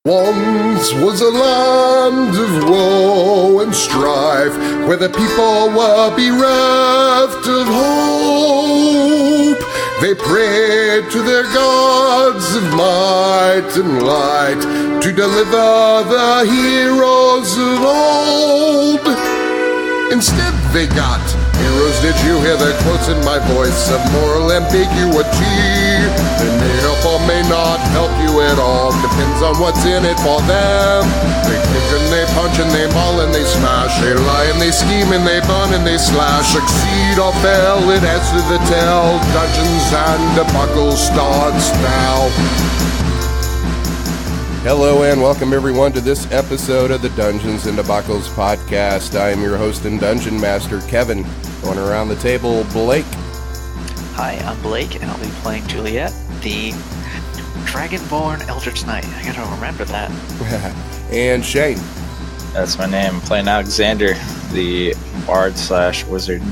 Once was a land of woe and strife, where the people were bereft of hope. They prayed to their gods of might and light to deliver the heroes of old. Instead they got heroes. Did you hear the quotes in my voice of moral ambiguity? They may help or may not help you at all, depends on what's in it for them. They kick and they punch and they maul and they smash, they lie and they scheme and they burn and they slash. Succeed or fail, it adds to the tale. Dungeons and Debacle starts now. Hello and welcome everyone to this episode of the Dungeons and Debacles podcast. I am your host and dungeon master, Kevin. Going around the table, Blake. Hi, I'm Blake, and I'll be playing Juliet, the Dragonborn Eldritch Knight. I gotta remember that. And Shane. That's my name. I'm playing Alexander, the bard/wizard.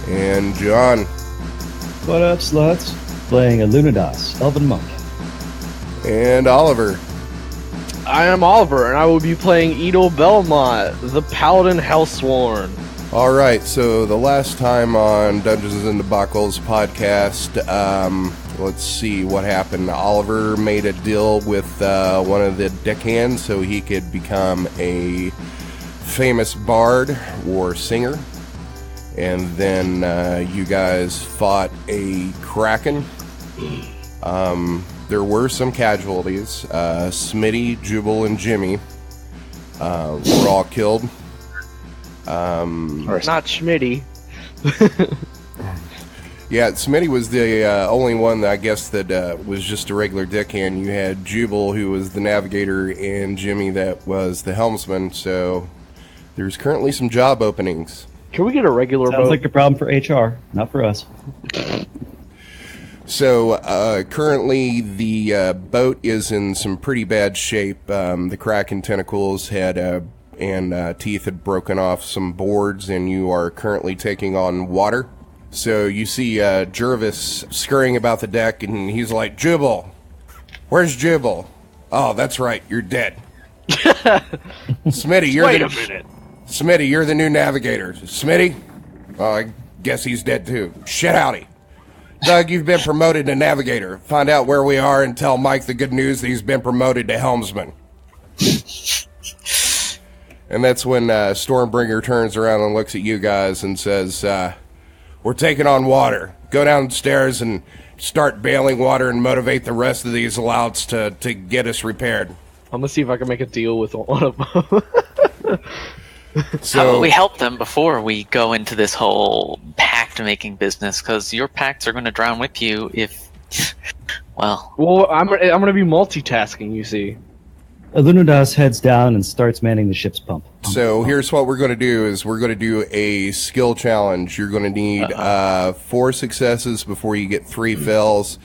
And John. What up, sluts? Playing Alunodas, Elven monk. And Oliver. I am Oliver, and I will be playing Edel Belmont, the paladin hellsworn. Alright, so the last time on Dungeons and Debacles podcast, let's see what happened. Oliver made a deal with one of the deckhands so he could become a famous bard or singer. And then you guys fought a kraken. There were some casualties. Smitty, Jubal, and Jimmy were all killed. Not Schmitty. Yeah, Smitty was the only one that I guess that was just a regular deckhand. You had Jubal, who was the navigator, and Jimmy, that was the helmsman. So there's currently some job openings. Can we get a regular boat? Sounds like a problem for HR, not for us. So currently the boat is in some pretty bad shape. The kraken tentacles and teeth had broken off some boards, and you are currently taking on water. So you see Jervis scurrying about the deck, and he's like, Jubal, where's Jubal? Oh, that's right, you're dead. Smitty, you're the new navigator. Smitty? Oh, I guess he's dead too. Shit howdy. Doug, you've been promoted to navigator. Find out where we are and tell Mike the good news that he's been promoted to helmsman. And that's when Stormbringer turns around and looks at you guys and says, we're taking on water. Go downstairs and start bailing water and motivate the rest of these louts to get us repaired. I'm gonna see if I can make a deal with one of them. How about we help them before we go into this whole pact-making business? Because your pacts are going to drown with you if... Well, I'm gonna be multitasking, you see. Alunodas heads down and starts manning the ship's pump. So here's what we're going to do is we're going to do a skill challenge. You're going to need 4 successes before you get 3 fails,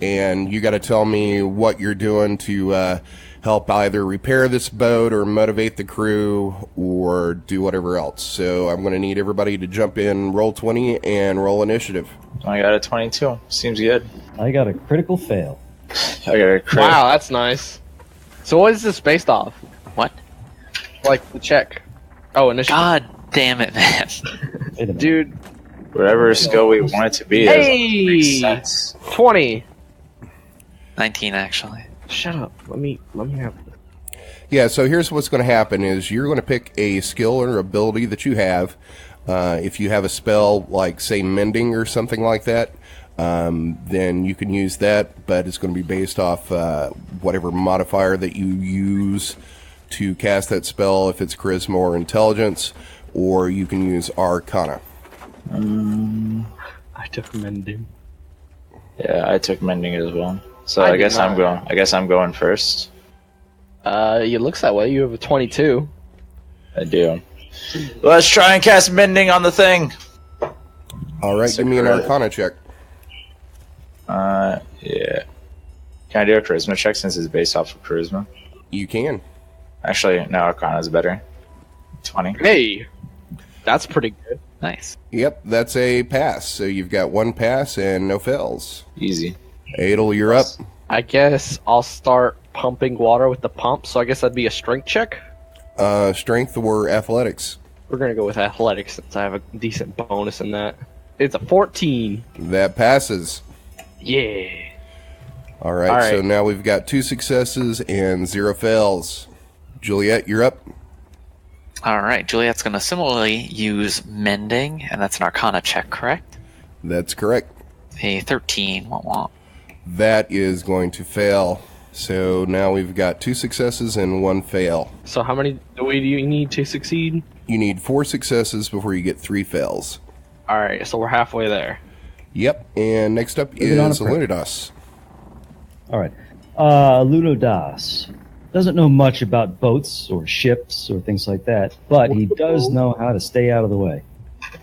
and you got to tell me what you're doing to help either repair this boat or motivate the crew or do whatever else. So I'm going to need everybody to jump in, roll 20, and roll initiative. I got a 22. Seems good. I got a critical fail. I got a crit. Wow, that's nice. So what is this based off? what? Like the check? Oh, initiative. God damn it, man. Wait a minute. Dude, Whatever skill we want it to be. Hey! 20. 19, actually. Shut up. Let me have this. Yeah, so here's what's going to happen is you're going to pick a skill or ability that you have. If you have a spell like, say, mending or something like that, then you can use that, but it's going to be based off whatever modifier that you use to cast that spell, if it's charisma or intelligence, or you can use arcana. I took mending. Yeah, I took mending as well. So I guess I'm going first. It looks that way. You have a 22. I do. Let's try and cast mending on the thing. All right, give me an arcana check. Yeah. Can I do a charisma check since it's based off of charisma? You can. Actually, no, arcana is better. 20. Hey, that's pretty good. Nice. Yep, that's a pass. So you've got 1 pass and no fails. Easy. Edel, you're up. I guess I'll start pumping water with the pump, so I guess that'd be a strength check. Strength or athletics? We're gonna go with athletics since I have a decent bonus in that. It's a 14. That passes. Yeah. All right, so now we've got 2 successes and 0 fails. Juliet, you're up. All right, Juliet's going to similarly use mending, and that's an Arcana check, correct? That's correct. A 13. What? That is going to fail. So now we've got 2 successes and 1 fail. So how many do you need to succeed? You need 4 successes before you get 3 fails. All right, so we're halfway there. Yep, and next up is Alunodas. All right. Alunodas doesn't know much about boats or ships or things like that, but he does know how to stay out of the way.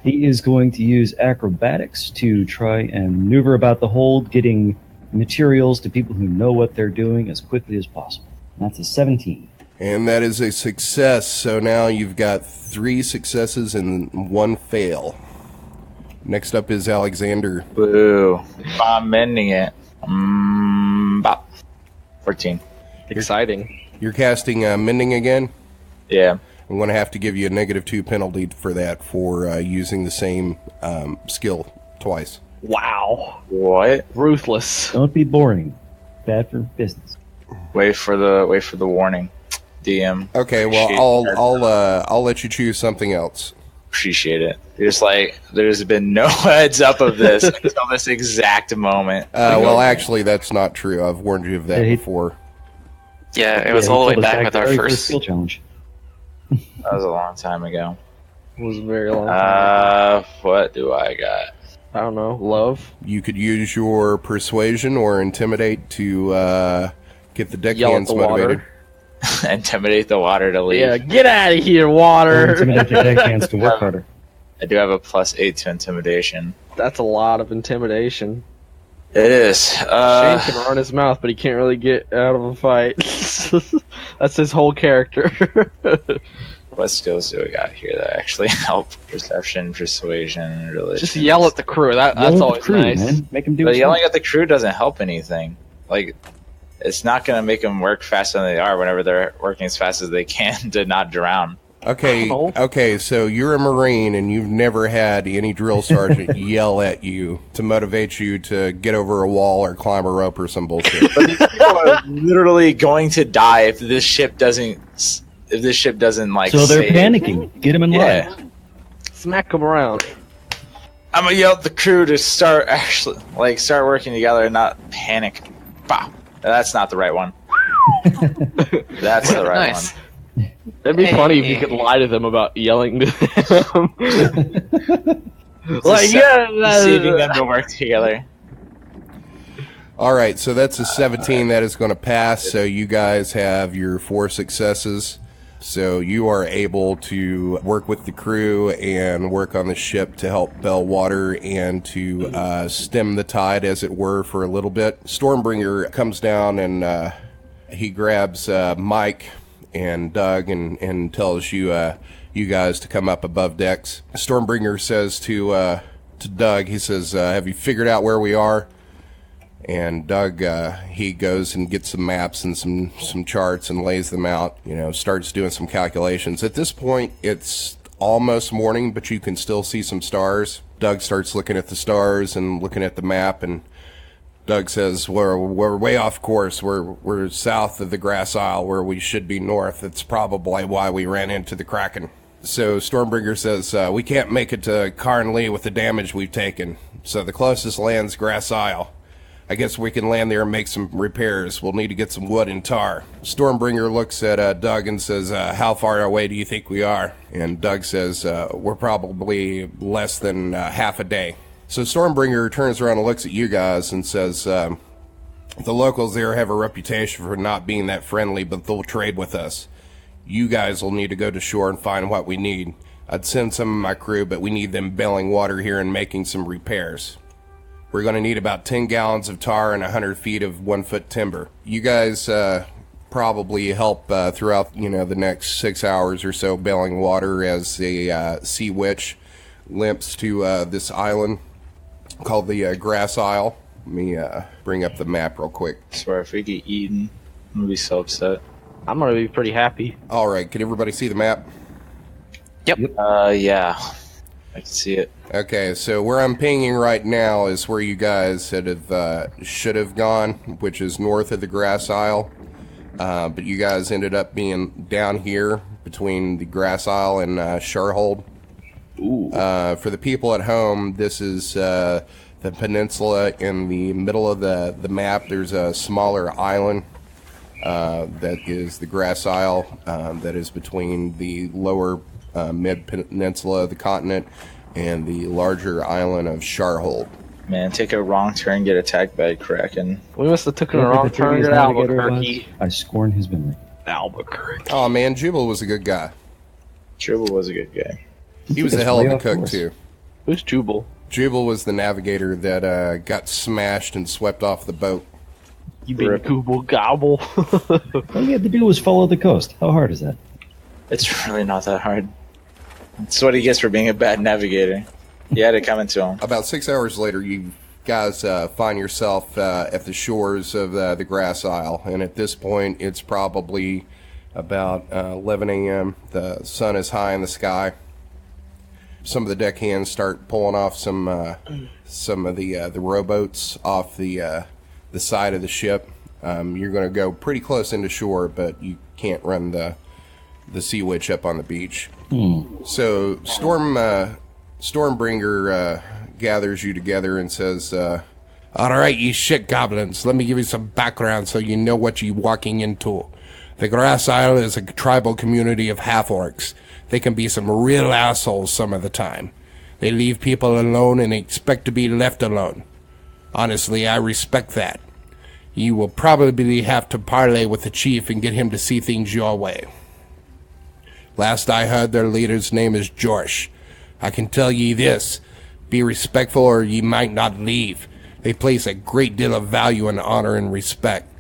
He is going to use acrobatics to try and maneuver about the hold, getting materials to people who know what they're doing as quickly as possible. That's a 17. And that is a success, so now you've got 3 successes and 1 fail. Next up is Alexander. Boo. I'm mending it. 14. Exciting. You're casting Mending again? Yeah. I'm going to have to give you a -2 penalty for that for using the same skill twice. Wow. What? Ruthless. Don't be boring. Bad for business. Wait for the warning. DM. Okay, well I'll let you choose something else. Appreciate it. Just like there's been no heads up of this until this exact moment. Well, actually, that's not true. I've warned you of that before. Yeah, it was all the way back with our first skill challenge. That was a long time ago. It was a very long time. What do I got? I don't know. Love. You could use your persuasion or intimidate to get the deckhands motivated. Intimidate the water to leave. Yeah, get out of here, water. Intimidate the deckhands to work harder. I do have a +8 to intimidation. That's a lot of intimidation. It is. Shane can run his mouth, but he can't really get out of a fight. That's his whole character. What skills do we got here that actually help? Perception, persuasion, religion. Just yell at the crew. That's always crew, nice. Man. Make them do. But yelling at the crew doesn't help anything. Like, it's not going to make them work faster than they are whenever they're working as fast as they can to not drown. Okay, so you're a Marine and you've never had any drill sergeant yell at you to motivate you to get over a wall or climb a rope or some bullshit. But these people are literally going to die if this ship doesn't like. So they're save. panicking. Get them in line. Smack them around. I'm gonna yell at the crew to start working together and not panic. Bah. That's not the right one. That's the right one. That'd be funny if you could lie to them about yelling to them. Deceiving them to work together. All right, so that's a 17 that is going to pass. So you guys have your 4 successes. So you are able to work with the crew and work on the ship to help bell water and to stem the tide, as it were, for a little bit. Stormbringer comes down and he grabs Mike and Doug and tells you guys to come up above decks. Stormbringer says to Doug, he says, "Have you figured out where we are?" And Doug, he goes and gets some maps and some charts and lays them out, starts doing some calculations. At this point, it's almost morning, but you can still see some stars. Doug starts looking at the stars and looking at the map, and Doug says, we're way off course. We're south of the Grass Isle where we should be north. It's probably why we ran into the kraken. So Stormbringer says, we can't make it to Carnley with the damage we've taken. So the closest land's Grass Isle. I guess we can land there and make some repairs. We'll need to get some wood and tar. Stormbringer looks at Doug and says, how far away do you think we are? And Doug says, we're probably less than half a day. So Stormbringer turns around and looks at you guys and says, the locals there have a reputation for not being that friendly, but they'll trade with us. You guys will need to go to shore and find what we need. I'd send some of my crew, but we need them bailing water here and making some repairs. We're going to need about 10 gallons of tar and 100 feet of 1-foot timber. You guys probably help throughout the next 6 hours or so bailing water as a sea witch limps to this island called the Grass Isle. Let me bring up the map real quick. I swear if we get eaten, I'm gonna be so upset. I'm gonna be pretty happy. All right, can everybody see the map? Yep. Yeah. I can see it. Okay, so where I'm pinging right now is where you guys should have gone, which is north of the Grass Isle. But you guys ended up being down here between the Grass Isle and Sharhold. Ooh. For the people at home, this is the peninsula in the middle of the map. There's a smaller island that is the Grass Isle that is between the lower mid-peninsula of the continent and the larger island of Sharhold. Man, take a wrong turn, get attacked by a kraken. We must have taken a wrong turn at Albuquerque. I scorn his memory. Albuquerque. Oh man, Jubal was a good guy. Jubal was a good guy. He was a hell of a cook too. Who's Jubal? Jubal was the navigator that got smashed and swept off the boat. You big Google gobble. All you had to do was follow the coast. How hard is that? It's really not that hard. That's what he gets for being a bad navigator. You had it coming to him. About 6 hours later, you guys find yourself at the shores of the Grass Isle, and at this point, it's probably about 11 a.m. The sun is high in the sky. Some of the deckhands start pulling off some of the rowboats off the side of the ship. You're going to go pretty close into shore, but you can't run the Sea Witch up on the beach. So Stormbringer gathers you together and says, all right, you shit goblins, let me give you some background so you know what you're walking into. The Grass Isle is a tribal community of half-orcs. They can be some real assholes some of the time. They leave people alone and expect to be left alone. Honestly, I respect that. You will probably have to parley with the chief and get him to see things your way. Last I heard, their leader's name is Borsch. I can tell ye this, be respectful or ye might not leave. They place a great deal of value in honor and respect.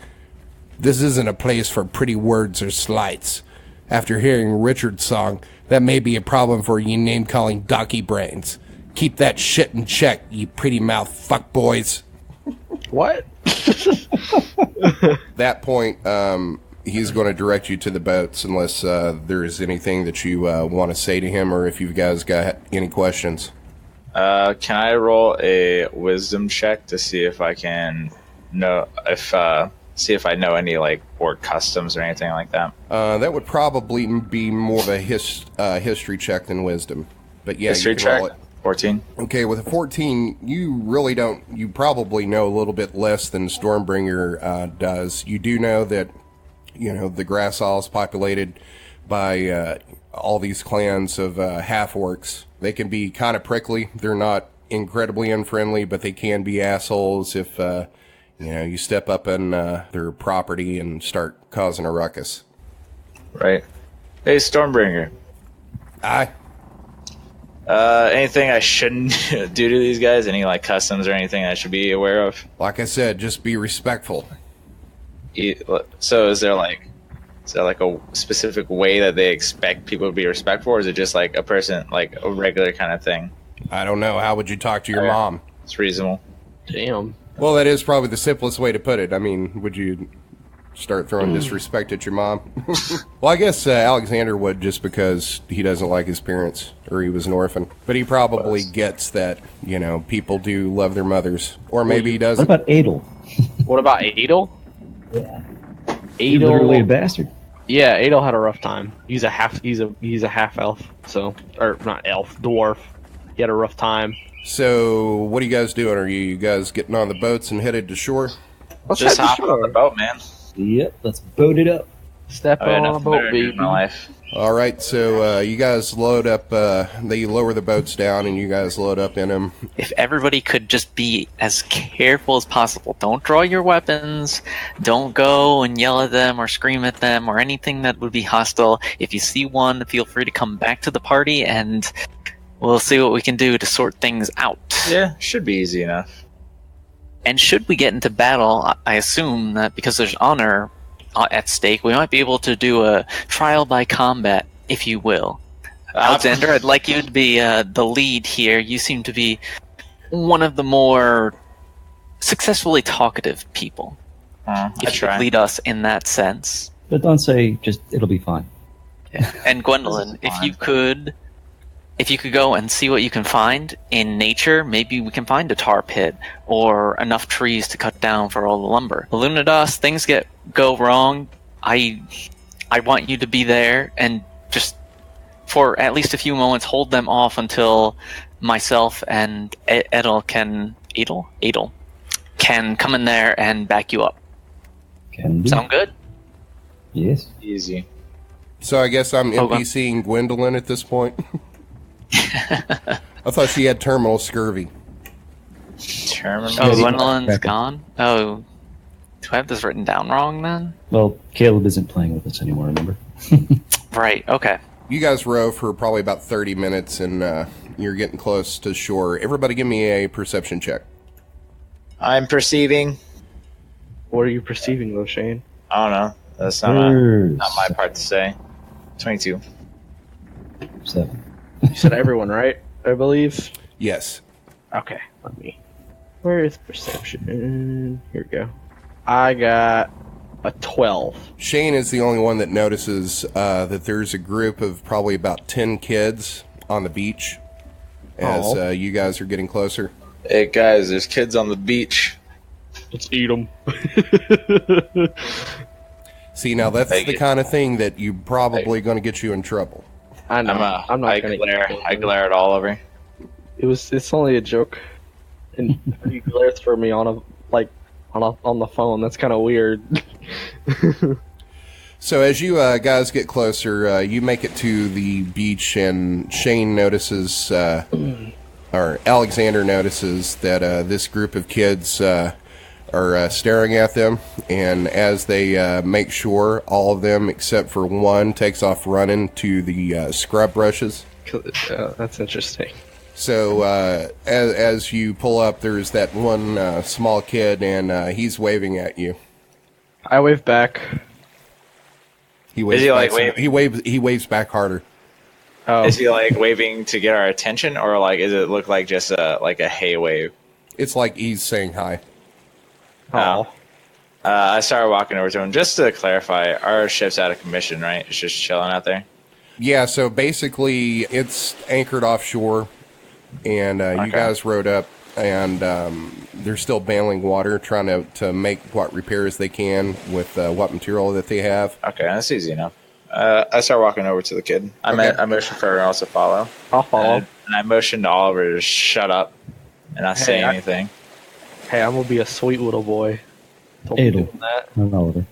This isn't a place for pretty words or slights. After hearing Richard's song, that may be a problem for ye name-calling donkey brains. Keep that shit in check, ye pretty-mouth fuckboys. What? That point, he's going to direct you to the boats unless there is anything that you want to say to him, or if you guys got any questions. Can I roll a wisdom check to see if I can know if I know any like orc customs or anything like that? That would probably be more of a history check than wisdom. But yeah, history you can check. roll it. 14. Okay, with a 14, you probably know a little bit less than Stormbringer does. You do know that, the Grass Isle is populated by all these clans of half-orcs. They can be kind of prickly. They're not incredibly unfriendly, but they can be assholes if, you step up on their property and start causing a ruckus. Right. Hey, Stormbringer. Aye. Anything I shouldn't do to these guys? Any like customs or anything I should be aware of? Like I said, just be respectful. So is there like a specific way that they expect people to be respectful, or is it just like a person, like a regular kind of thing? I don't know. How would you talk to your mom? It's reasonable. Damn. Well, that is probably the simplest way to put it. I mean, would you start throwing disrespect at your mom? Well, I guess Alexander would, just because he doesn't like his parents, or he was an orphan. But he probably gets that, people do love their mothers. Or maybe he doesn't. What about Edel? What about Edel? Yeah. Edel, Literally a bastard. Yeah, Edel had a rough time. He's a half elf, or not elf, dwarf. He had a rough time. So, what are you guys doing? Are you guys getting on the boats and headed to shore? Let's Just head to hop shore. on the boat, man. Yep, let's boat it up. Step on a Nothing boat, better to do baby. in my life. All right, so you guys load up. They lower the boats down, and you guys load up in them. If everybody could just be as careful as possible. Don't draw your weapons. Don't go and yell at them or scream at them or anything that would be hostile. If you see one, feel free to come back to the party, and we'll see what we can do to sort things out. Yeah, should be easy enough. And should we get into battle, I assume that because there's honor at stake, we might be able to do a trial by combat, if you will. Alexander, I'd like you to be the lead here. You seem to be one of the more successfully talkative people. If you could lead us in that sense. But don't say just it'll be fine. Yeah. And Gwendolyn, if you could go and see what you can find in nature, maybe we can find a tar pit or enough trees to cut down for all the lumber. Alunodas, things go wrong. I want you to be there and just for at least a few moments hold them off until myself and Edel can come in there and back you up. Can be. Sound good? Yes. Easy. So I guess I'm NPCing Gwendolyn at this point. I thought she had terminal scurvy. Oh, Gwendolyn's gone? Oh, do I have this written down wrong then? Well, Caleb isn't playing with us anymore, remember? Right, okay. You guys row for probably about 30 minutes, and you're getting close to shore. Everybody give me a perception check. I'm perceiving. What are you perceiving, though, Shane? I don't know. That's not my part to say. 22. 7. You said everyone, right? I believe. Yes. Okay, let me. Where is perception? Here we go. I got a 12. Shane is the only one that notices that there's a group of probably about 10 kids on the beach as you guys are getting closer. Hey, guys, there's kids on the beach. Let's eat them. See, now that's the kind of thing that you probably going to get you in trouble. I know. I'm not gonna glare. I glare at Oliver. It's only a joke, and you glare for me on the phone. That's kind of weird. So as you guys get closer, you make it to the beach, and Shane notices, or Alexander notices that this group of kids are staring at them, and as they make shore, all of them except for one takes off running to the scrub brushes. That's interesting. So as you pull up, there's that one small kid, and he's waving at you. I wave back. He waves back he waves back harder. Oh. Is he like waving to get our attention, or like does it look like just a hey wave? It's like he's saying hi. Oh. I started walking over to him. Just to clarify, our ship's out of commission, right? It's just chilling out there? Yeah, so basically it's anchored offshore, and you guys rowed up, and they're still bailing water, trying to make what repairs they can with what material that they have. Okay, that's easy enough. I start walking over to the kid. I motioned for everyone else to follow. I'll follow. And I motioned to Oliver to shut up and not say anything. Hey, I'm gonna be a sweet little boy. Edel. Not Oliver.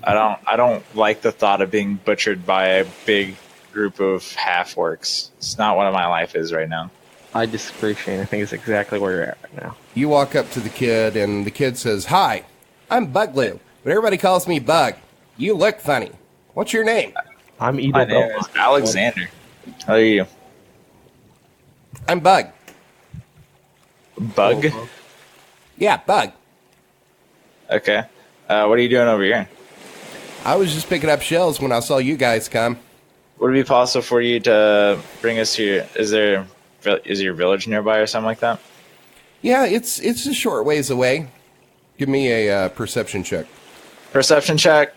I don't like the thought of being butchered by a big group of half-orcs. It's not what my life is right now. I disagree, Shane. I think it's exactly where you're at right now. You walk up to the kid, and the kid says, "Hi, I'm Bugloo, but everybody calls me Bug. You look funny. What's your name?" I'm Edel My name Belmont. is Alexander. How are you? I'm Bug. Bug? Yeah, Bug. Okay. What are you doing over here? I was just picking up shells when I saw you guys come. Would it be possible for you to bring us to is your village nearby or something like that? Yeah, it's a short ways away. Give me a perception check. Perception check.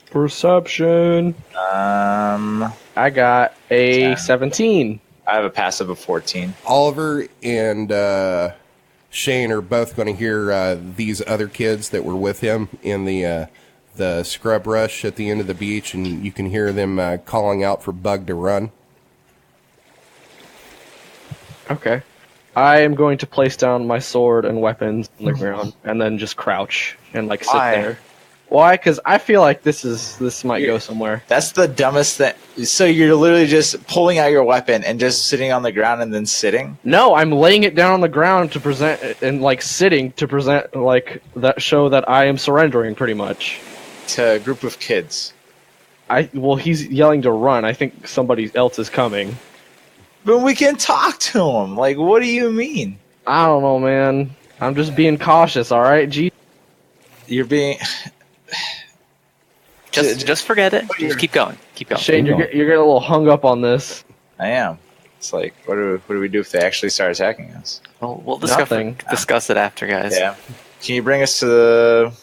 Perception. I got a 10. 17. I have a passive of 14. Oliver and Shane are both going to hear these other kids that were with him in the scrub rush at the end of the beach, and you can hear them calling out for Bug to run. Okay. I am going to place down my sword and weapons on the ground and then just crouch and sit there. Why? Because I feel like this might go somewhere. That's the dumbest thing. So you're literally just pulling out your weapon and just sitting on the ground and then sitting? No, I'm laying it down on the ground to present and sitting to present that show that I am surrendering pretty much. To a group of kids. He's yelling to run. I think somebody else is coming. But we can talk to him. What do you mean? I don't know, man. I'm just being cautious, alright? You're being... Just forget it. Just keep going. Keep going. Shane, you're getting a little hung up on this. I am. It's what do we do if they actually start attacking us? Well, we'll discuss it after, guys. Yeah. Can you bring us to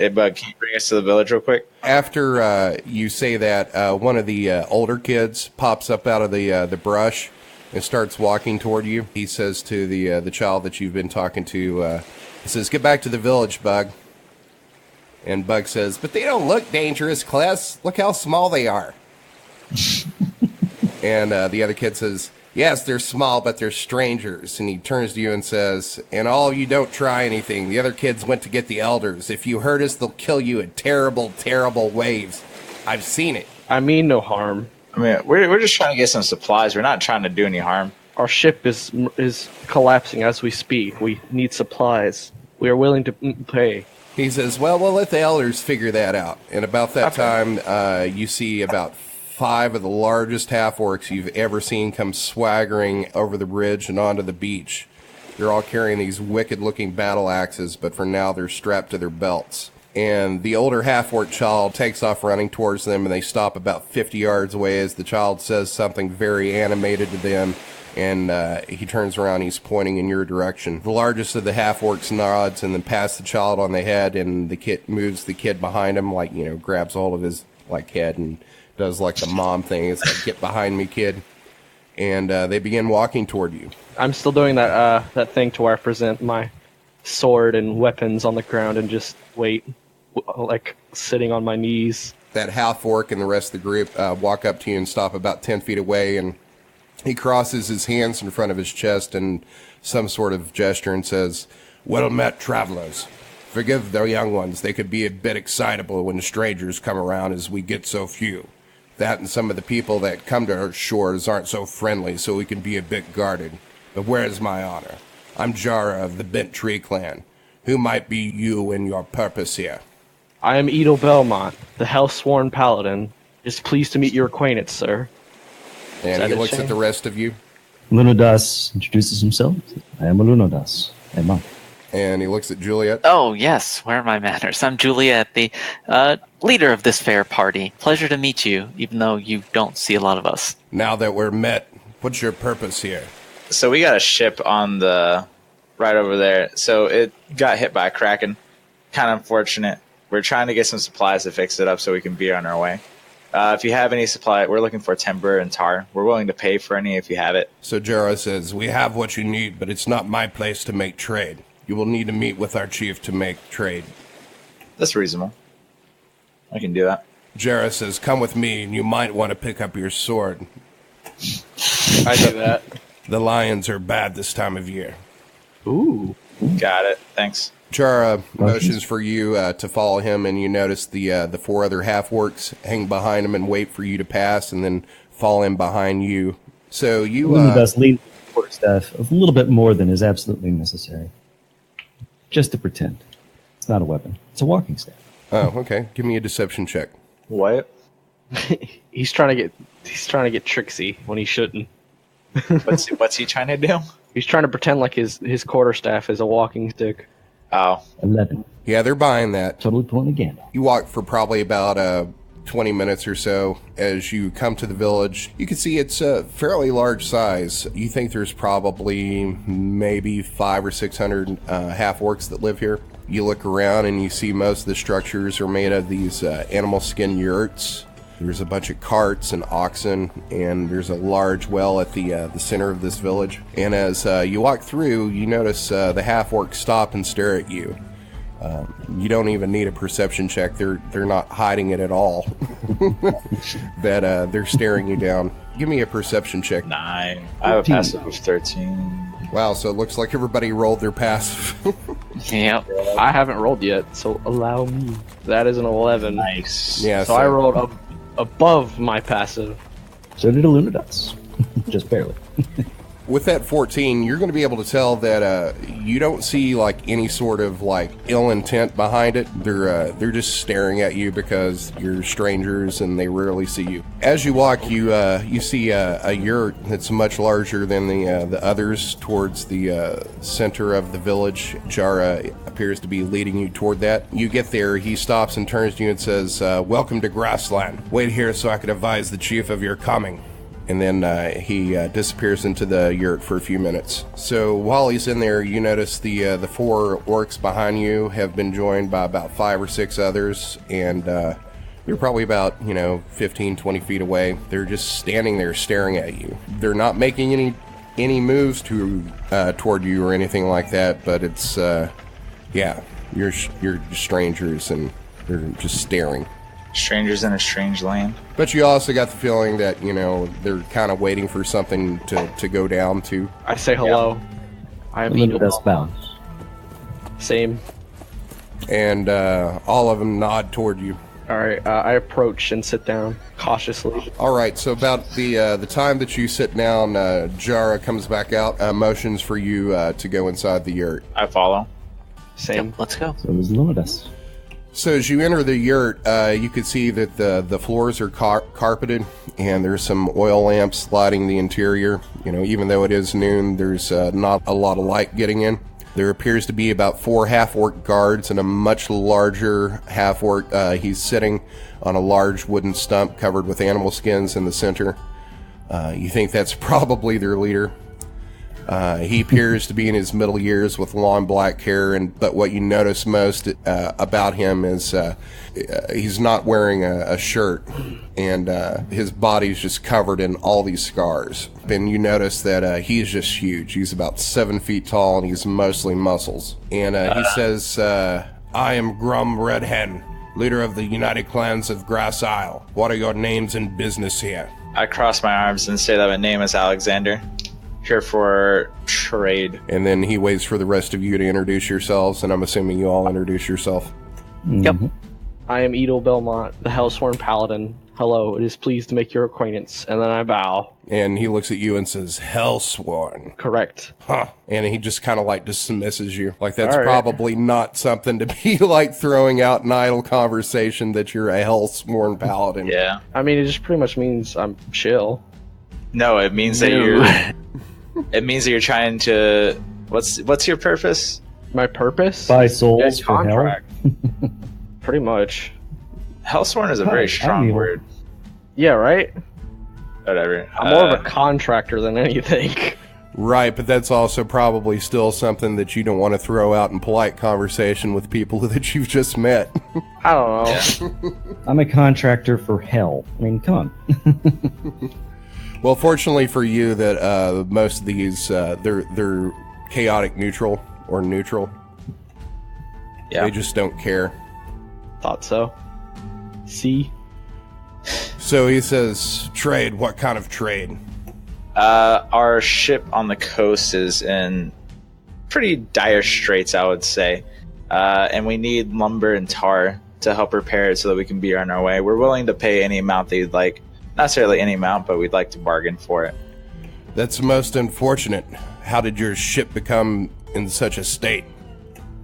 Hey, Bug, can you bring us to the village real quick? After you say that, one of the older kids pops up out of the brush and starts walking toward you. He says to the child that you've been talking to, he says, "Get back to the village, Bug." And Bug says, "But they don't look dangerous, Kless. Look how small they are." And the other kid says, "Yes, they're small, but they're strangers." And he turns to you and says, "And all you don't try anything. The other kids went to get the elders. If you hurt us, they'll kill you in terrible, terrible waves. I've seen it." I mean no harm. I mean, we're just trying to get some supplies. We're not trying to do any harm. Our ship is collapsing as we speak. We need supplies. We are willing to pay. He says, "Well, we'll let the elders figure that out." And about that time, you see about 5 of the largest half-orcs you've ever seen come swaggering over the bridge and onto the beach. They're all carrying these wicked-looking battle axes, but for now they're strapped to their belts. And the older half-orc child takes off running towards them, and they stop about 50 yards away as the child says something very animated to them, and he turns around, he's pointing in your direction. The largest of the half-orcs nods and then pats the child on the head, and the kid moves the kid behind him, like, you know, grabs hold of his, like, head and does like the mom thing. It's like, "Get behind me, kid." And they begin walking toward you. I'm still doing that thing to where I present my sword and weapons on the ground and just wait, like sitting on my knees. That half-orc and the rest of the group walk up to you and stop about 10 feet away, and he crosses his hands in front of his chest in some sort of gesture and says, "Well met, travelers. Forgive the young ones. They could be a bit excitable when strangers come around, as we get so few. That and some of the people that come to our shores aren't so friendly, so we can be a bit guarded. But where's my honor? I'm Jara of the Bent Tree Clan. Who might be you and your purpose here?" I am Edel Belmont, the hell-sworn paladin. Just pleased to meet your acquaintance, sir. And he looks at the rest of you. Alunodas introduces himself. "I am Alunodas. I'm on." And he looks at Juliet. Oh, yes. Where are my manners? I'm Juliet, the leader of this fair party. Pleasure to meet you, even though you don't see a lot of us. "Now that we're met, what's your purpose here?" So we got a ship on the right over there. So it got hit by a kraken. Kind of unfortunate. We're trying to get some supplies to fix it up so we can be on our way. If you have any supply, we're looking for timber and tar. We're willing to pay for any if you have it. So Jara says, "We have what you need, but it's not my place to make trade. You will need to meet with our chief to make trade." That's reasonable. I can do that. Jara says, "Come with me, and you might want to pick up your sword. I do that. The lions are bad this time of year." Ooh. Got it. Thanks. Jara motions for you to follow him, and you notice the 4 other half-orcs hang behind him and wait for you to pass, and then fall in behind you. So you... Alunodas leans forward staff a little bit more than is absolutely necessary. Just to pretend. It's not a weapon. It's a walking staff. Oh, okay. Give me a deception check. What? He's trying to get tricksy when he shouldn't. What's he trying to do? He's trying to pretend like his quarterstaff is a walking stick. Oh. 11. Yeah, they're buying that. Totally pulling a Gandalf. You walk for probably about 20 minutes or so. As you come to the village, you can see it's a fairly large size. You think there's probably maybe 500 or 600 half-orcs that live here. You look around and you see most of the structures are made of these animal skin yurts. There's a bunch of carts and oxen, and there's a large well at the center of this village. And as you walk through, you notice the half-orcs stop and stare at you. You don't even need a perception check. They're not hiding it at all. That they're staring you down. Give me a perception check. 9. I have a passive of 13. Wow, so it looks like everybody rolled their passive. Yep. I haven't rolled yet, so allow me. That is an 11. Nice. Yeah, So I rolled above my passive. So did Alunodas. Just barely. With that 14, you're going to be able to tell that you don't see like any sort of like ill intent behind it. They're just staring at you because you're strangers and they rarely see you. As you walk, you see a yurt that's much larger than the others towards the center of the village. Jara appears to be leading you toward that. You get there, he stops and turns to you and says, "Welcome to Grassland. Wait here so I can advise the chief of your coming." And then he disappears into the yurt for a few minutes. So while he's in there, you notice the 4 orcs behind you have been joined by about 5 or 6 others, and you're probably about 15, 20 feet away. They're just standing there staring at you. They're not making any moves toward you or anything like that, but it's you're strangers and they're just staring. Strangers in a strange land. But you also got the feeling that, they're kind of waiting for something to go down to. I say hello. Yeah. I am Limit Edel us bound. Same. And all of them nod toward you. Alright, I approach and sit down cautiously. All right, so about the time that you sit down, Jara comes back out, motions for you to go inside the yurt. I follow. Same. Yep, let's go. So there's Alunodas. So as you enter the yurt, you can see that the floors are carpeted, and there's some oil lamps lighting the interior. Even though it is noon, there's not a lot of light getting in. There appears to be about 4 half-orc guards and a much larger half-orc. He's sitting on a large wooden stump covered with animal skins in the center. You think that's probably their leader. He appears to be in his middle years with long black hair, but what you notice most about him is he's not wearing a shirt, and his body's just covered in all these scars. And you notice that he's just huge. He's about 7 feet tall, and he's mostly muscles. And he says, I am Grum Redhen, leader of the United Clans of Grass Isle. What are your names and business here? I cross my arms and say that my name is Alexander. Here for trade. And then he waits for the rest of you to introduce yourselves, and I'm assuming you all introduce yourself. Yep. I am Edel Belmont, the Hellsworn Paladin. Hello, it is pleased to make your acquaintance. And then I bow. And he looks at you and says, Hellsworn. Correct. Huh. And he just kind of dismisses you. That's All right. probably not something to be throwing out in idle conversation that you're a Hellsworn Paladin. Yeah. I mean, it just pretty much means I'm chill. No, it means that you're... It means that you're trying to... What's your purpose? My purpose? Buy souls Get for hell. contract. Pretty much. Hellsworn is a very I'm strong evil. word. Yeah, right? Whatever. I'm more of a contractor than anything. Right, but that's also probably still something that you don't want to throw out in polite conversation with people that you've just met. I don't know. I'm a contractor for hell. I mean, come on. Well, fortunately for you, that most of these they're chaotic neutral or neutral. Yeah. They just don't care. Thought so. See? So he says, "Trade. What kind of trade?" Our ship on the coast is in pretty dire straits, I would say, and we need lumber and tar to help repair it so that we can be on our way. We're willing to pay any amount that you'd like. Not necessarily any amount, but we'd like to bargain for it. That's most unfortunate. How did your ship become in such a state?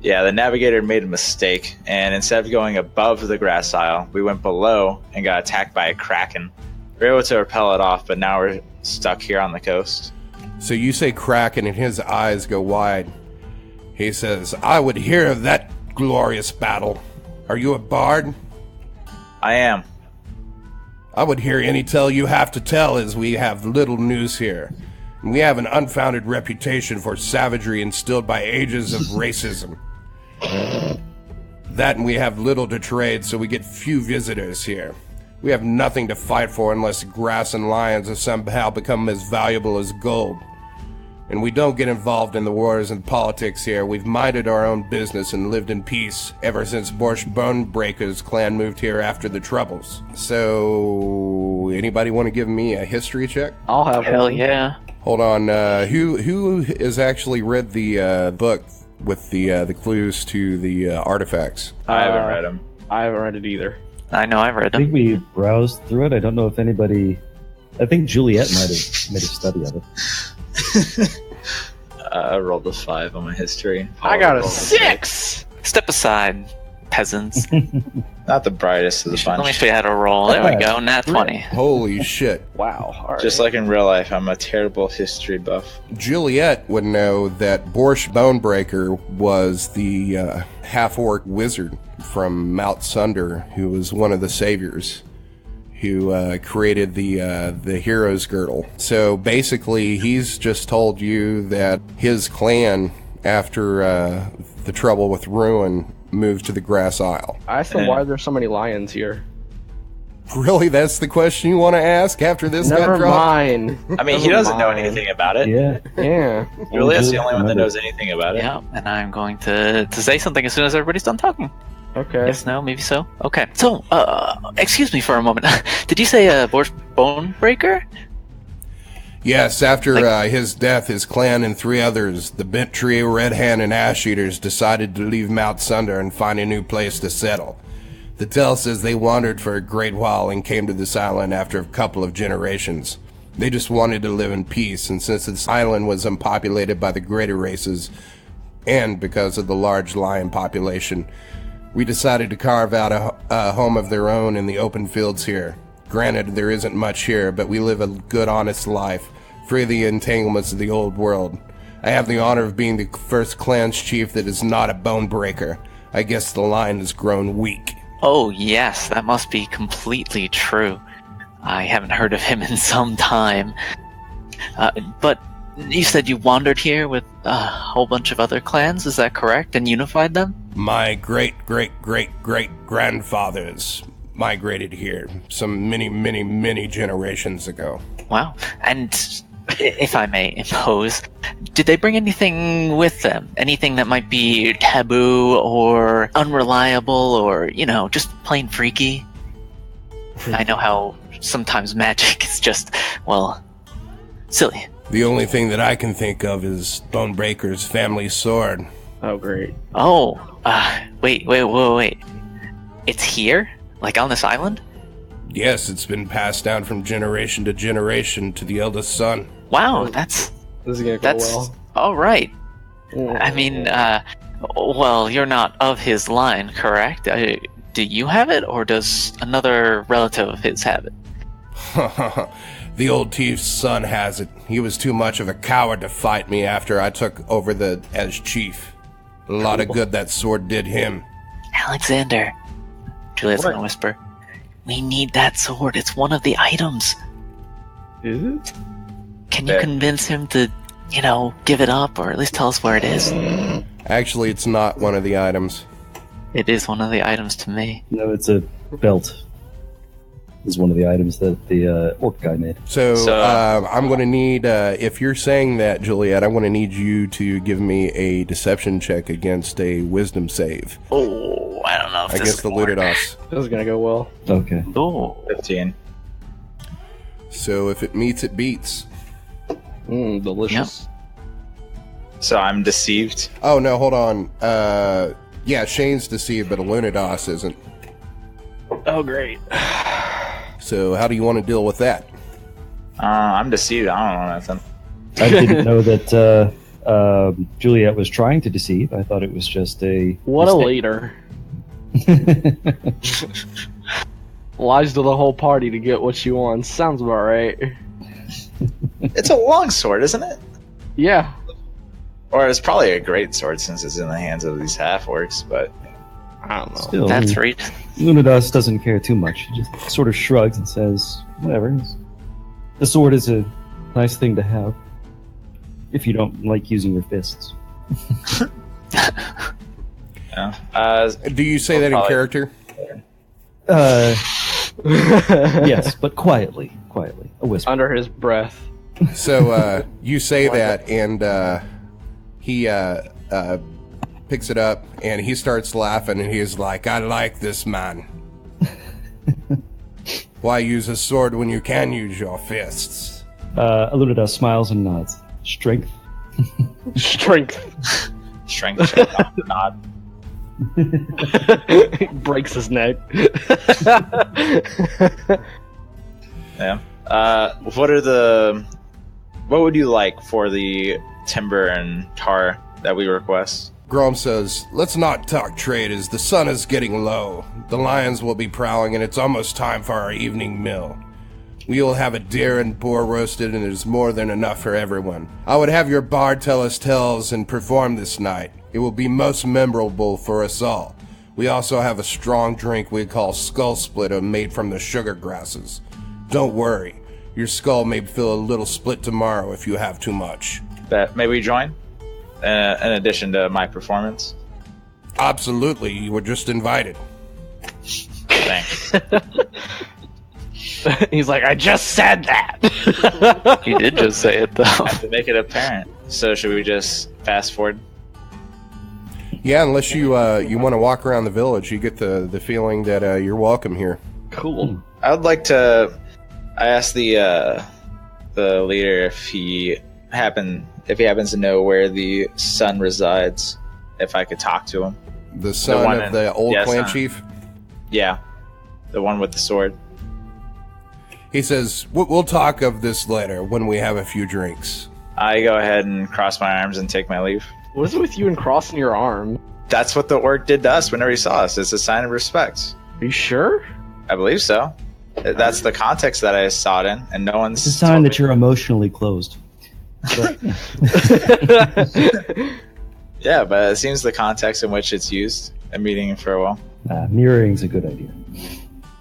Yeah, the navigator made a mistake, and instead of going above the grass isle, we went below and got attacked by a kraken. We were able to repel it off, but now we're stuck here on the coast. So you say kraken, and his eyes go wide. He says, "I would hear of that glorious battle. Are you a bard?" I am. "I would hear any tale you have to tell, as we have little news here. And we have an unfounded reputation for savagery instilled by ages of racism. That, and we have little to trade, so we get few visitors here. We have nothing to fight for unless grass and lions have somehow become as valuable as gold. And we don't get involved in the wars and politics here. We've minded our own business and lived in peace ever since Borsch Bonebreaker's clan moved here after the Troubles." So, anybody want to give me a history check? I'll have Hell one. yeah. Hold on. Who has actually read the book with the clues to the artifacts? I haven't read them. I haven't read it either. I know I've read I think them. we browsed through it. I don't know if anybody... I think Juliet might have made a study of it. I rolled a 5 on my history. I got a Rolled 6! Step aside, peasants. Not the brightest of the Let me bunch. show you how to roll. There we go. Nat 20. Holy shit. Wow. All right. Just like in real life, I'm a terrible history buff. Juliet would know that Borsch Bonebreaker was the half-orc wizard from Mount Sunder, who was one of the saviors. who created the hero's girdle. So basically, he's just told you that his clan, after the trouble with Ruin, moved to the Grass Isle. I asked them why there's so many lions here. Really, that's the question you want to ask after this got Never dropped? mind. I mean, he doesn't know anything about it. Yeah. Yeah. Juliet's the only one that knows anything about it. Yeah, and I'm going to say something as soon as everybody's done talking. Okay. Yes, no, maybe so. Okay. So, excuse me for a moment. Did you say Borsch Bonebreaker? Yes, after his death, his clan and 3 others, the Bent Tree, Red Hand, and Ash Eaters, decided to leave Mount Sunder and find a new place to settle. The tale says they wandered for a great while and came to this island after a couple of generations. They just wanted to live in peace, and since this island was unpopulated by the greater races, and because of the large lion population, we decided to carve out a home of their own in the open fields here. Granted, there isn't much here, but we live a good, honest life, free of the entanglements of the old world. I have the honor of being the first clan's chief that is not a bone breaker. I guess the lion has grown weak. Oh, yes, that must be completely true. I haven't heard of him in some time. But you said you wandered here with a whole bunch of other clans, is that correct? And unified them? My great-great-great-great-grandfathers migrated here some many generations ago. Wow. And if I may impose, did they bring anything with them? Anything that might be taboo or unreliable or, just plain freaky? I know how sometimes magic is just, silly. The only thing that I can think of is Bonebreaker's family sword. Oh, great. Oh, wait. It's here? Like on this island? Yes, it's been passed down from generation to generation to the eldest son. Wow, This is gonna go well. all right. I mean, you're not of his line, correct? Do you have it, or does another relative of his have it? The old chief's son has it. He was too much of a coward to fight me after I took over as chief. A lot of good that sword did him. Alexander, Juliet's gonna whisper, we need that sword. It's one of the items. Is it? Can you convince him to, give it up, or at least tell us where it is? Actually, it's not one of the items. It is one of the items to me. No, it's a belt. Is one of the items that the orc guy made. So I'm going to need, if you're saying that, Juliet, I'm going to need you to give me a deception check against a wisdom save. Oh, I don't know if against the Alunodas. This is gonna go well. Okay. Oh, 15. So if it meets, it beats. Delicious. So I'm deceived. Oh, no, hold on. Yeah, Shane's deceived, but Alunodas isn't. Oh, great. So how do you want to deal with that? I'm deceived. I don't know nothing. I didn't know that Juliet was trying to deceive. I thought it was just a What a mistake. leader. Lies to the whole party to get what she wants. Sounds about right. It's a long sword, isn't it? Yeah. Or it's probably a great sword since it's in the hands of these half-orcs, but I don't know. Still, that's right. Alunodas doesn't care too much. He just sort of shrugs and says, whatever. The sword is a nice thing to have. If you don't like using your fists. yeah. Do you say that in character? Yes, but quietly. A whisper. Under his breath. So you say that, and he picks it up, and he starts laughing, and he's like, I like this man. Why use a sword when you can use your fists? Alunodas smiles and nods. Strength. Strength. Strength. Nod. Breaks his neck. Yeah. What would you like for the timber and tar that we request? Grom says, let's not talk trade as the sun is getting low. The lions will be prowling and it's almost time for our evening meal. We will have a deer and boar roasted and there's more than enough for everyone. I would have your bard tell us tales and perform this night. It will be most memorable for us all. We also have a strong drink we call Skull Splitter made from the sugar grasses. Don't worry, your skull may feel a little split tomorrow if you have too much. But may we join? In addition to my performance? Absolutely, you were just invited. Thanks. He's like, I just said that. He did just say it, though. I have to make it apparent. So should we just fast forward? Yeah, unless you want to walk around the village, you get the feeling that you're welcome here. Cool. I would like to. I asked the leader if he happens to know where the son resides. If I could talk to him. The son of the old clan chief? Yeah, the one with the sword. He says, we'll talk of this later when we have a few drinks. I go ahead and cross my arms and take my leave. What is it with you and crossing your arm? That's what the orc did to us whenever he saw us. It's a sign of respect. Are you sure? I believe so. That's the context that I saw it in, and no one's... It's a sign that you're emotionally closed. Yeah, but it seems the context in which it's used. A meeting and farewell. Mirroring's a good idea.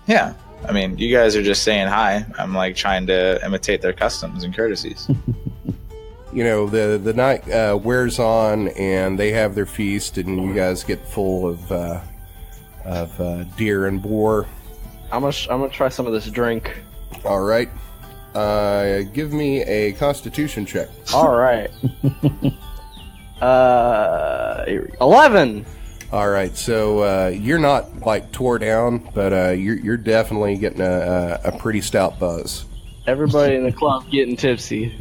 Yeah. I mean, you guys are just saying hi. I'm like trying to imitate their customs and courtesies. You know, the night wears on, and they have their feast, and you guys get full of deer and boar. I'm gonna try some of this drink. All right. Give me a Constitution check. All right. 11. All right, so you're not like tore down, but you're definitely getting a pretty stout buzz. Everybody in the club getting tipsy.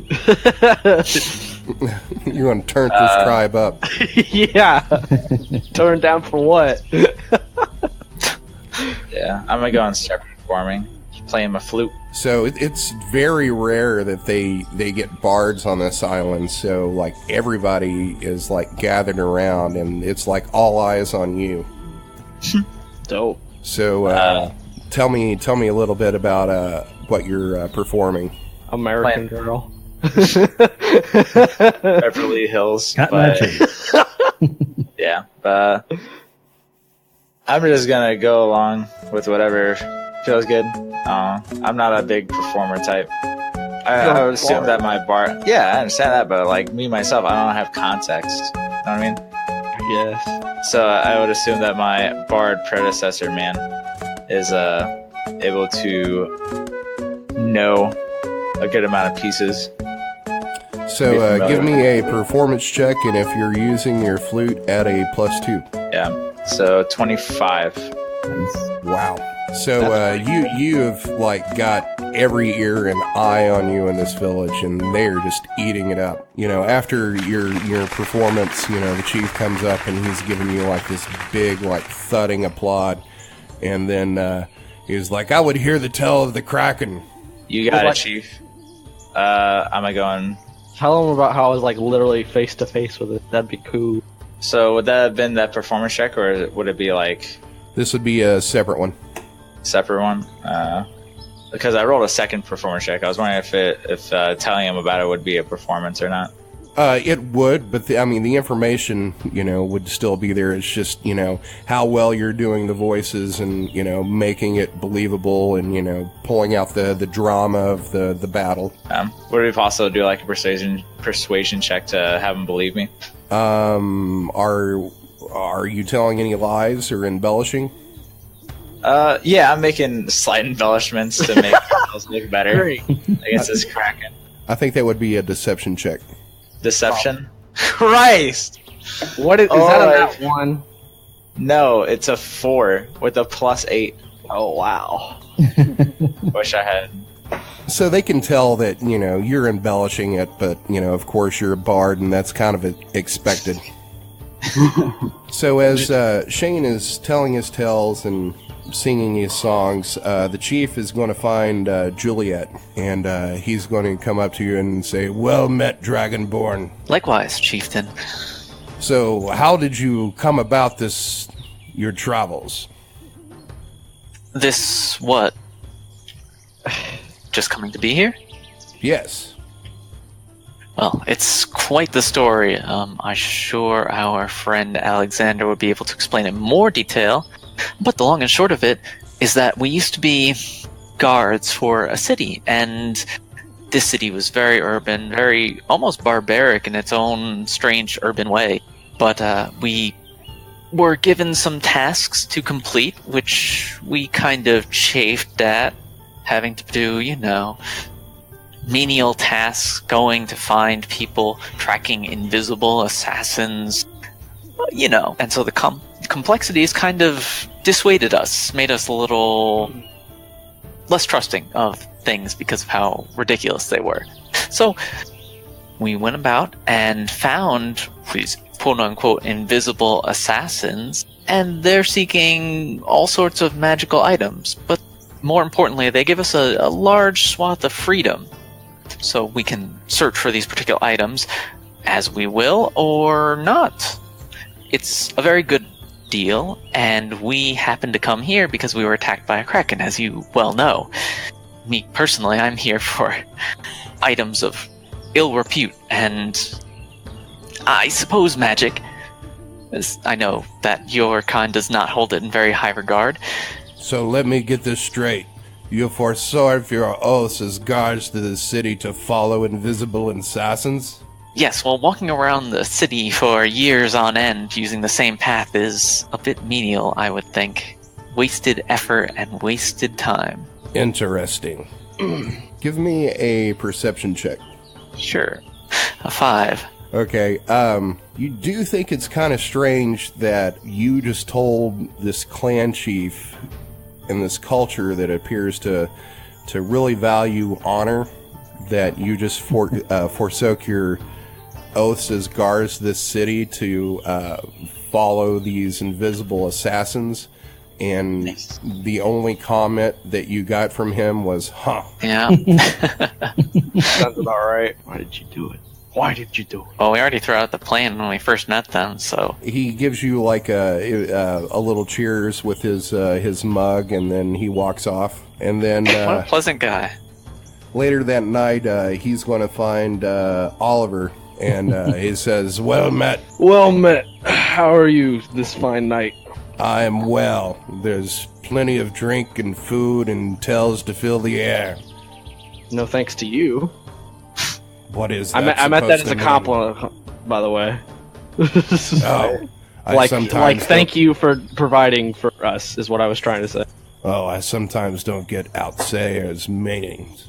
You want to turn this tribe up? Yeah. Turn down for what? Yeah, I'm gonna go on start performing, playing my flute. So it's very rare that they get bards on this island. So like everybody is like gathered around, and it's like all eyes on you. Dope. So tell me a little bit about what you're performing. American Girl. Beverly Hills. But, yeah, but I'm just gonna go along with whatever feels good. I'm not a big performer type. I would assume that my bard... Yeah, I understand that, but like me, myself, I don't have context. You know what I mean? Yes. So I would assume that my bard predecessor, man, is able to know a good amount of pieces. So give me a performance check, and if you're using your flute, add a +2. Yeah, so 25. Wow. So you have like got every ear and eye on you in this village, and they're just eating it up. You know, after your performance, you know, the chief comes up and he's giving you like this big like thudding applaud, and then he's like, "I would hear the tale of the kraken." You got it, chief. I'm gonna go and tell him about how I was like literally face to face with it. That'd be cool. So would that have been that performance check, or would it be like this would be a separate one? Separate one, because I rolled a second performance check. I was wondering if telling him about it would be a performance or not. It would, but the information, you know, would still be there. It's just, you know, how well you're doing the voices and, you know, making it believable and, you know, pulling out the drama of the battle. Would it be possible to do like a persuasion check to have him believe me? Are you telling any lies or embellishing? Yeah, I'm making slight embellishments to make themselves look better against this kraken. I think that would be a deception check. Deception? Christ! What is that a nat 1? No, it's a 4 with a +8. Oh, wow. Wish I had. So they can tell that, you know, you're embellishing it, but, you know, of course you're a bard, and that's kind of expected. So as Shane is telling his tales and singing his songs, the chief is going to find Juliet, and he's going to come up to you and say, "Well met, Dragonborn." Likewise, chieftain. So how did you come about your travels? This what? Just coming to be here? Yes. Well, it's quite the story. I'm sure our friend Alexander would be able to explain in more detail. But the long and short of it is that we used to be guards for a city, and this city was very urban, very almost barbaric in its own strange urban way. But we were given some tasks to complete, which we kind of chafed at, having to do, menial tasks, going to find people, tracking invisible assassins, And so the complexities kind of dissuaded us, made us a little less trusting of things because of how ridiculous they were. So we went about and found these quote-unquote invisible assassins, and they're seeking all sorts of magical items. But more importantly, they give us a large swath of freedom. So we can search for these particular items as we will or not. It's a very good deal, and we happened to come here because we were attacked by a kraken, as you well know. Me personally, I'm here for items of ill repute, and I suppose magic, as I know that your kind does not hold it in very high regard. So let me get this straight. You forswear your oaths as guards to the city to follow invisible assassins? Yes, well, walking around the city for years on end using the same path is a bit menial, I would think. Wasted effort and wasted time. Interesting. Give me a perception check. Sure. A 5. Okay, you do think it's kind of strange that you just told this clan chief in this culture that appears to really value honor, that you just forsook your oaths as guards this city to follow these invisible assassins, and the only comment that you got from him was, huh. Yeah. Sounds about right. Why did you do it? Why did you do it? Well, we already threw out the plan when we first met them, so... He gives you like a little cheers with his mug, and then he walks off. And then what a pleasant guy. Later that night, he's going to find Oliver, and he says, "Well met." Well met. How are you this fine night? I am well. There's plenty of drink and food and tales to fill the air. No thanks to you. What is that? I meant that as a mean? compliment, by the way. Oh, I sometimes thank you for providing for us, is what I was trying to say. Oh, I sometimes don't get outsayers' meanings.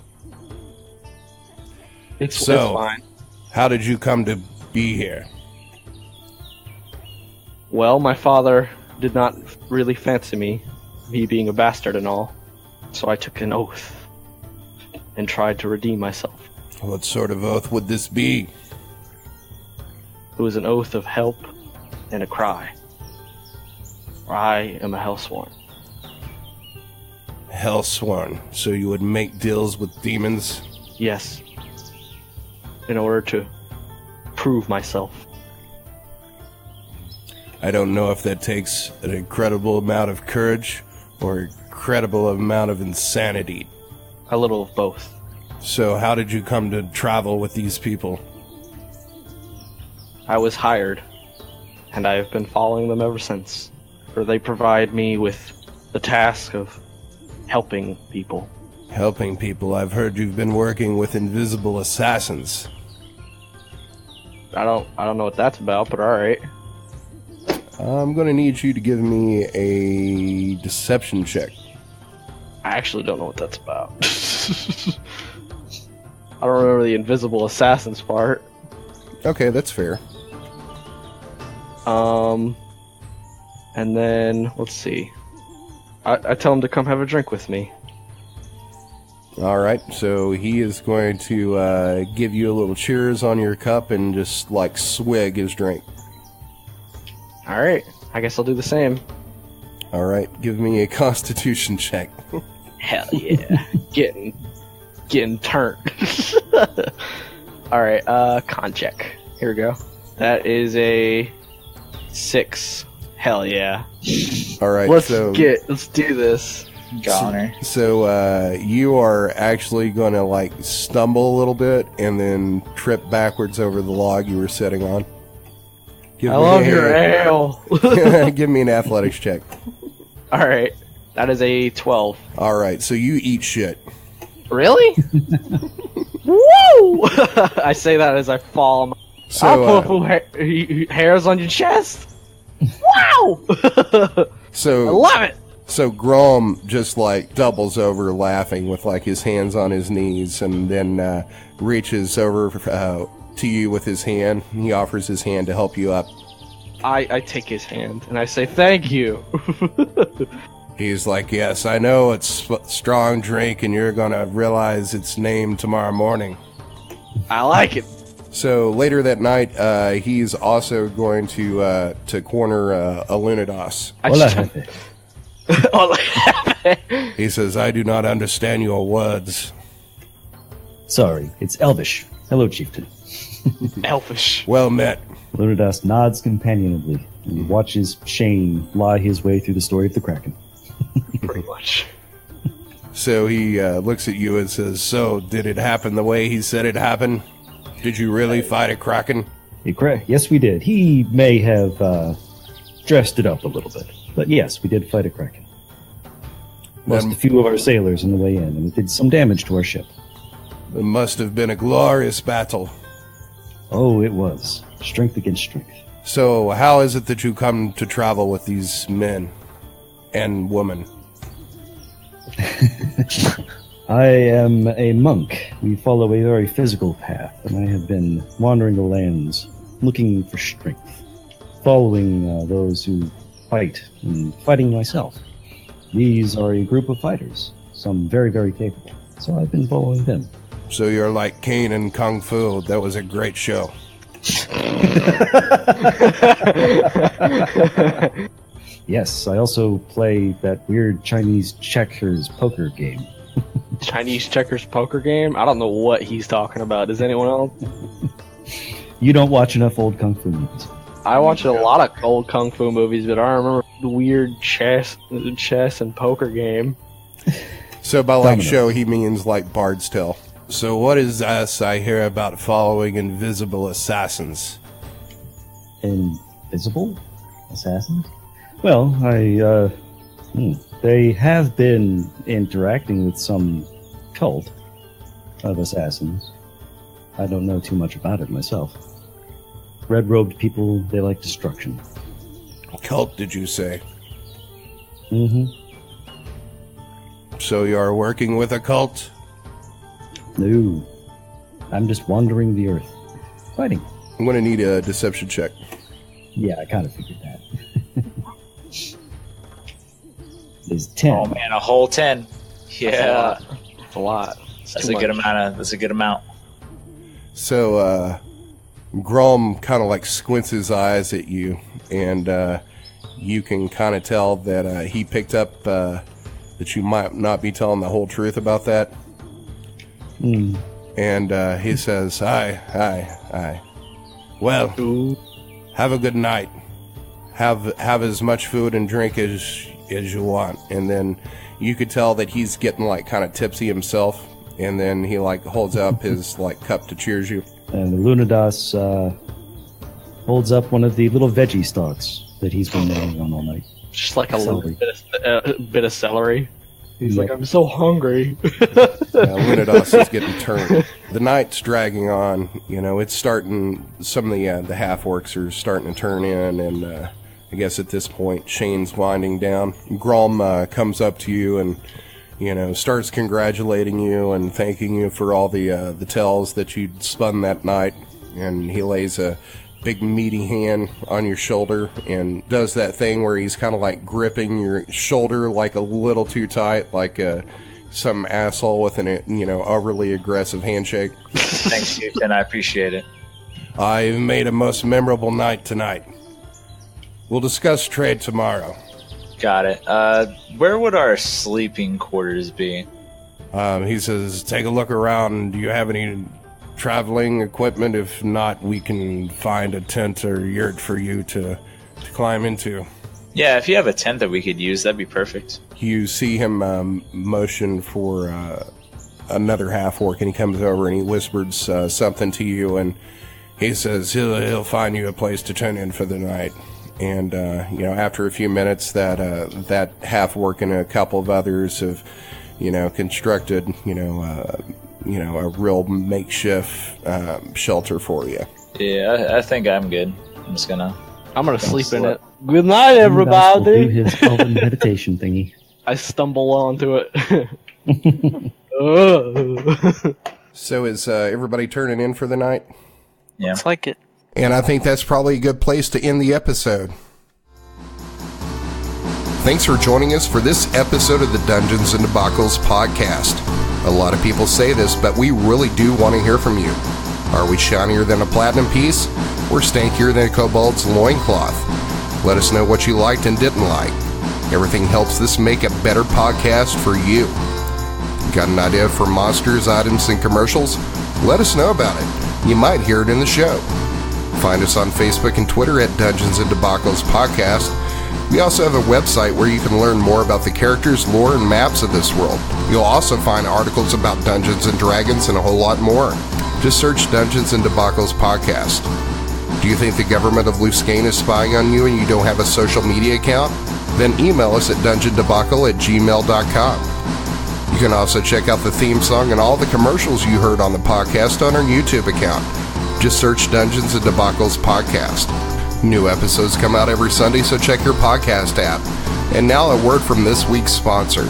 It's So, fine. how did you come to be here? Well, my father did not really fancy me being a bastard and all, so I took an oath and tried to redeem myself. What sort of oath would this be? It was an oath of help and a cry. I am a hellsworn. Hellsworn, so you would make deals with demons? Yes. In order to prove myself. I don't know if that takes an incredible amount of courage or an incredible amount of insanity. A little of both. So how did you come to travel with these people? I was hired, and I have been following them ever since. For they provide me with the task of helping people. Helping people. I've heard you've been working with invisible assassins. I don't know what that's about, but alright. I'm going to need you to give me a deception check. I actually don't know what that's about. I don't remember the invisible assassins part. Okay, that's fair. And then, let's see. I tell him to come have a drink with me. Alright, so he is going to give you a little cheers on your cup and just, like, swig his drink. Alright, I guess I'll do the same. Alright, give me a constitution check. Hell yeah. Getting turned. Alright, con check. Here we go. That is a 6. Hell yeah. Alright, Let's so do this. Goner. So you are actually going to like stumble a little bit and then trip backwards over the log you were sitting on. I love your ale. Give me an athletics check. All right, that is a 12. All right, so you eat shit. Really? Woo! I say that as I fall. So, I'll put hairs on your chest. Wow! I so love it. So Grom just like doubles over laughing with like his hands on his knees and then reaches over to you with his hand. He offers his hand to help you up. I take his hand and I say thank you. He's like, yes, I know it's strong drink and you're going to realize its name tomorrow morning. I like it. So later that night, he's also going to corner Alunodas. He says, I do not understand your words. Sorry, it's Elvish. Hello, Chieftain. Elfish. Well met. Alunodas nods companionably and watches Shane lie his way through the story of the Kraken. Pretty much. So he looks at you and says, so did it happen the way he said it happened? Did you really fight a Kraken? Yes, we did. He may have dressed it up a little bit. But yes, we did fight a Kraken. Lost a few of our sailors on the way in, and it did some damage to our ship. It must have been a glorious battle. Oh, it was. Strength against strength. So how is it that you come to travel with these men and women? I am a monk. We follow a very physical path, and I have been wandering the lands looking for strength, following those who fight and fighting myself. These are a group of fighters, some very, very capable, so I've been following them. So you're like Kane in Kung Fu. That was a great show. Yes, I also play that weird Chinese checkers poker game. Chinese checkers poker game? I don't know what he's talking about. Does anyone else? You don't watch enough old Kung Fu movies. I watched a lot of old Kung Fu movies, but I don't remember the weird chess and poker game. So by like Domino. show, he means like Bard's Tale. So what is this I hear about following invisible assassins? Invisible assassins? Well, they have been interacting with some cult of assassins. I don't know too much about it myself. Red-robed people, they like destruction. Cult, did you say? Mm-hmm. So you are working with a cult? No. I'm just wandering the earth. Fighting. I'm going to need a deception check. Yeah, I kind of figured that. There's 10. Oh man, a whole 10. Yeah, That's a lot. that's a good amount. That's a good amount. So, Grom kind of like squints his eyes at you, and you can kind of tell that he picked up that you might not be telling the whole truth about that. Mm. And he says, Aye. Well, have a good night. Have as much food and drink as you want. And then you could tell that he's getting like kind of tipsy himself. And then he like holds up his like cup to cheers you. And Alunodas holds up one of the little veggie stalks that he's been gnawing on all night. Just like a Celery. little bit of celery. He's Yep. like, I'm so hungry. Alunodas is getting turned. The night's dragging on. You know, it's starting. Some of the half-orcs are starting to turn in, and I guess at this point, Shane's winding down. Grom comes up to you and, you know, starts congratulating you and thanking you for all the tells that you'd spun that night. And he lays a big meaty hand on your shoulder and does that thing where he's kind of like gripping your shoulder like a little too tight, like some asshole with an overly aggressive handshake. Thanks, Houston. I appreciate it. I've made a most memorable night tonight. We'll discuss trade tomorrow. Got it. Where would our sleeping quarters be? He says, take a look around. Do you have any traveling equipment? If not, we can find a tent or yurt for you to climb into. Yeah, if you have a tent that we could use, that'd be perfect. You see him motion for another half-orc, and he comes over and he whispers something to you, and he says he'll find you a place to turn in for the night. And after a few minutes, that half-orc and a couple of others have, constructed, a real makeshift shelter for you. Yeah, I think I'm good. I'm gonna sleep in it. Good night, everybody. Will do his Elven meditation thingy. I stumble onto it. So is everybody turning in for the night? Yeah. It's like it. And I think that's probably a good place to end the episode. Thanks for joining us for this episode of the Dungeons and Debacles podcast. A lot of people say this, but we really do want to hear from you. Are we shinier than a platinum piece? Or stankier than a kobold's loincloth? Let us know what you liked and didn't like. Everything helps this make a better podcast for you. Got an idea for monsters, items, and commercials? Let us know about it. You might hear it in the show. Find us on Facebook and Twitter at Dungeons and Debacles Podcast. We also have a website where you can learn more about the characters, lore, and maps of this world. You'll also find articles about Dungeons and Dragons and a whole lot more. Just search Dungeons and Debacles Podcast. Do you think the government of Luscane is spying on you and you don't have a social media account? Then email us at dungeondebacle@gmail.com. You can also check out the theme song and all the commercials you heard on the podcast on our YouTube account. Just search Dungeons and Debacles Podcast. New episodes come out every Sunday, so check your podcast app. And now a word from this week's sponsor.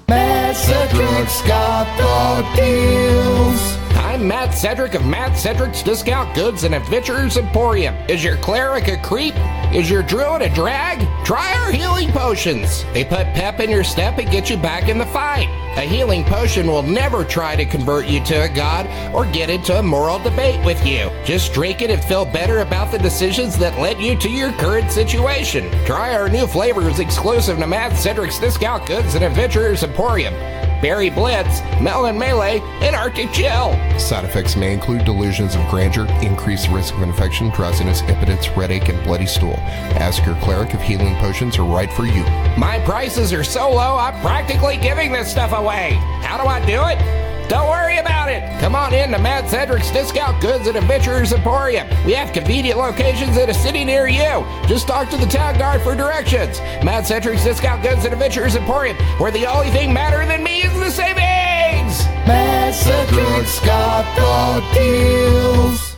Matt Cedric's got the deals. I'm Matt Cedric of Matt Cedric's Discount Goods and Adventures Emporium. Is your cleric a creep? Is your druid a drag? Try our healing potions. They put pep in your step and get you back in the fight. A healing potion will never try to convert you to a god or get into a moral debate with you. Just drink it and feel better about the decisions that led you to your current situation. Try our new flavors exclusive to Matt Cedric's Discount Goods and Adventurers Emporium. Berry Blitz, Melon Melee, and Arctic Chill. Side effects may include delusions of grandeur, increased risk of infection, drowsiness, impotence, headache, and bloody stool. Ask your cleric if healing potions are right for you. My prices are so low, I'm practically giving this stuff away. How do I do it? Don't worry about it. Come on in to Matt Cedric's Discount Goods and Adventurers Emporium. We have convenient locations in a city near you. Just talk to the town guard for directions. Matt Cedric's Discount Goods and Adventurers Emporium, where the only thing madder than me is the savings. Matt Cedric's got the deals.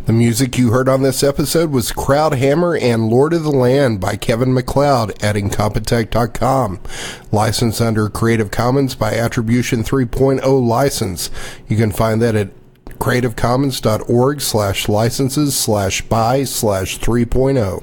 The music you heard on this episode was Crowd Hammer and Lord of the Land by Kevin MacLeod at Incompetech.com. Licensed under Creative Commons by Attribution 3.0 license. You can find that at creativecommons.org/licenses/by/3.0.